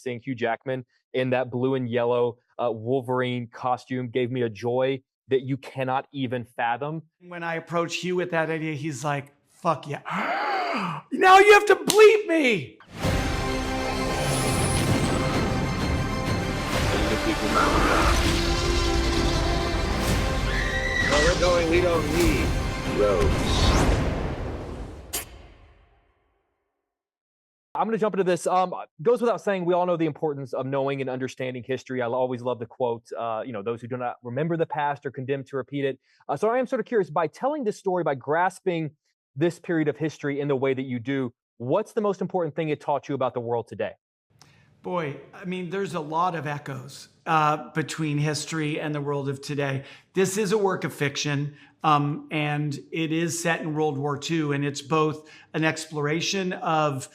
Seeing Hugh Jackman in that blue and yellow Wolverine costume gave me a joy that you cannot even fathom. When I approach Hugh with that idea, he's like, fuck yeah. Now you have to bleep me. Where we're going, we don't need roads. I'm going to jump into this. Goes without saying, we all know the importance of knowing and understanding history. I always love the quote, those who do not remember the past are condemned to repeat it. So I am sort of curious, by telling this story, by grasping this period of history in the way that you do, what's the most important thing it taught you about the world today? Boy, I mean, there's a lot of echoes between history and the world of today. This is a work of fiction, and it is set in World War II, and it's both an exploration of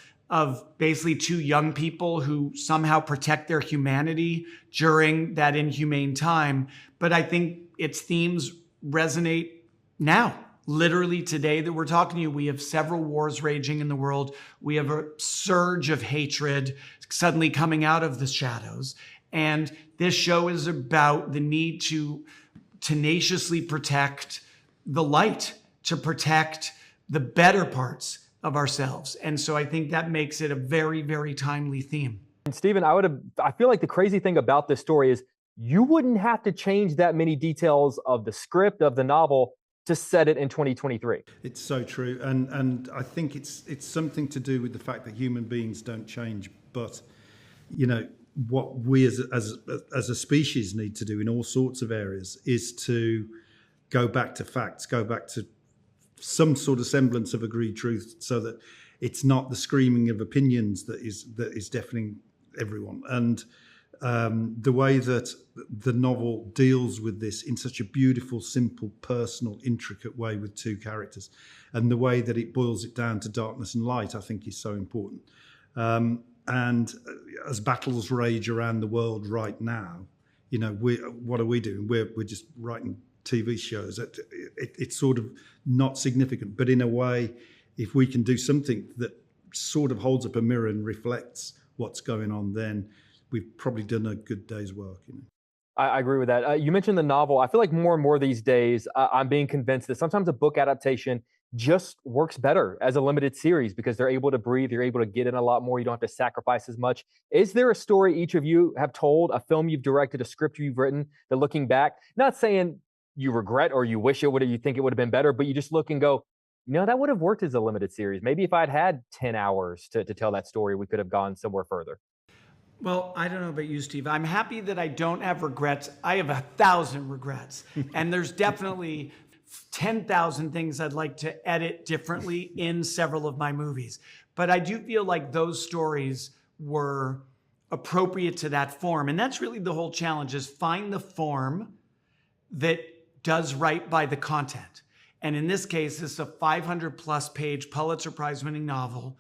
basically two young people who somehow protect their humanity during that inhumane time. But I think its themes resonate now. Literally today that we're talking to you, we have several wars raging in the world. We have a surge of hatred suddenly coming out of the shadows. And this show is about the need to tenaciously protect the light, to protect the better parts of ourselves. And so I think that makes it a very, very timely theme. And Stephen, I feel like the crazy thing about this story is you wouldn't have to change that many details of the script of the novel to set it in 2023. It's so true. And I think it's something to do with the fact that human beings don't change. But, what we as a species need to do in all sorts of areas is to go back to facts, go back to some sort of semblance of agreed truth, so that it's not the screaming of opinions that is deafening everyone. And the way that the novel deals with this in such a beautiful, simple, personal, intricate way with two characters, and the way that it boils it down to darkness and light, I think is so important. And as battles rage around the world right now, what are we doing? We're just writing TV shows. It's sort of not significant, but in a way, if we can do something that sort of holds up a mirror and reflects what's going on, then we've probably done a good day's work. I agree with that. You mentioned the novel. I feel like more and more these days, I'm being convinced that sometimes a book adaptation just works better as a limited series because they're able to breathe. You're able to get in a lot more. You don't have to sacrifice as much. Is there a story each of you have told, a film you've directed, a script you've written, that looking back, not saying you regret or you wish you think it would have been better, but you just look and go, that would have worked as a limited series. Maybe if I'd had 10 hours to tell that story, we could have gone somewhere further. Well, I don't know about you, Steve. I'm happy that I don't have regrets. I have 1,000 regrets. And there's definitely 10,000 things I'd like to edit differently in several of my movies. But I do feel like those stories were appropriate to that form. And that's really the whole challenge, is find the form that does right by the content. And in this case, this is a 500 plus page Pulitzer Prize winning novel.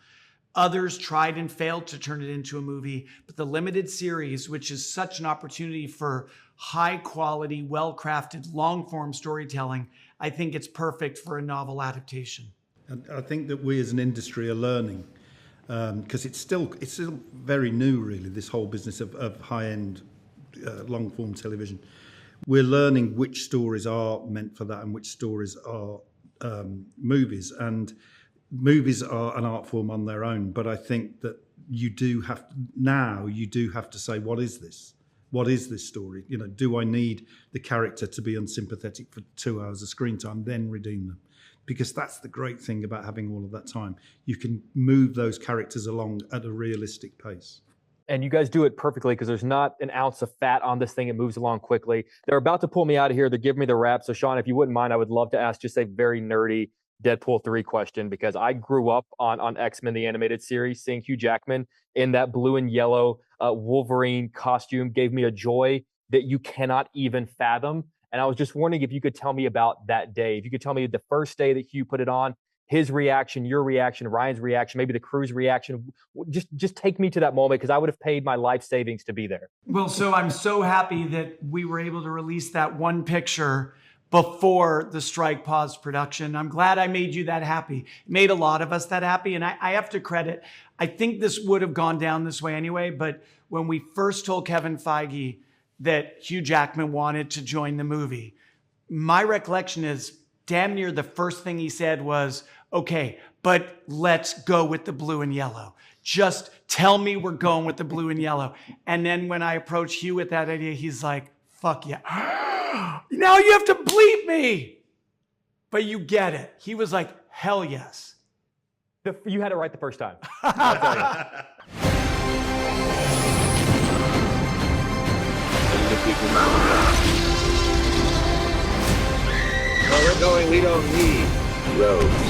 Others tried and failed to turn it into a movie, but the limited series, which is such an opportunity for high quality, well-crafted, long-form storytelling, I think it's perfect for a novel adaptation. And I think that we as an industry are learning, because it's still very new, really, this whole business of high-end long-form television. We're learning which stories are meant for that and which stories are movies. And movies are an art form on their own, but I think that you do have to say, what is this? What is this story? Do I need the character to be unsympathetic for 2 hours of screen time, then redeem them? Because that's the great thing about having all of that time. You can move those characters along at a realistic pace. And you guys do it perfectly because there's not an ounce of fat on this thing. It moves along quickly. They're about to pull me out of here. They're giving me the wrap. So Sean, if you wouldn't mind, I would love to ask just a very nerdy Deadpool 3 question, because I grew up on X-Men, the animated series. Seeing Hugh Jackman in that blue and yellow Wolverine costume gave me a joy that you cannot even fathom. And I was just wondering if you could tell me about that day. If you could tell me the first day that Hugh put it on, his reaction, your reaction, Ryan's reaction, maybe the crew's reaction. Just take me to that moment, because I would have paid my life savings to be there. Well, so I'm so happy that we were able to release that one picture before the strike paused production. I'm glad I made you that happy. It made a lot of us that happy. And I have to credit, I think this would have gone down this way anyway, but when we first told Kevin Feige that Hugh Jackman wanted to join the movie, my recollection is damn near the first thing he said was, okay, but let's go with the blue and yellow. Just tell me we're going with the blue and yellow. And then when I approached Hugh with that idea, he's like, fuck yeah. Now you have to bleep me. But you get it. He was like, hell yes. You had it right the first time. I'll tell you. Where we're going, we don't need roads.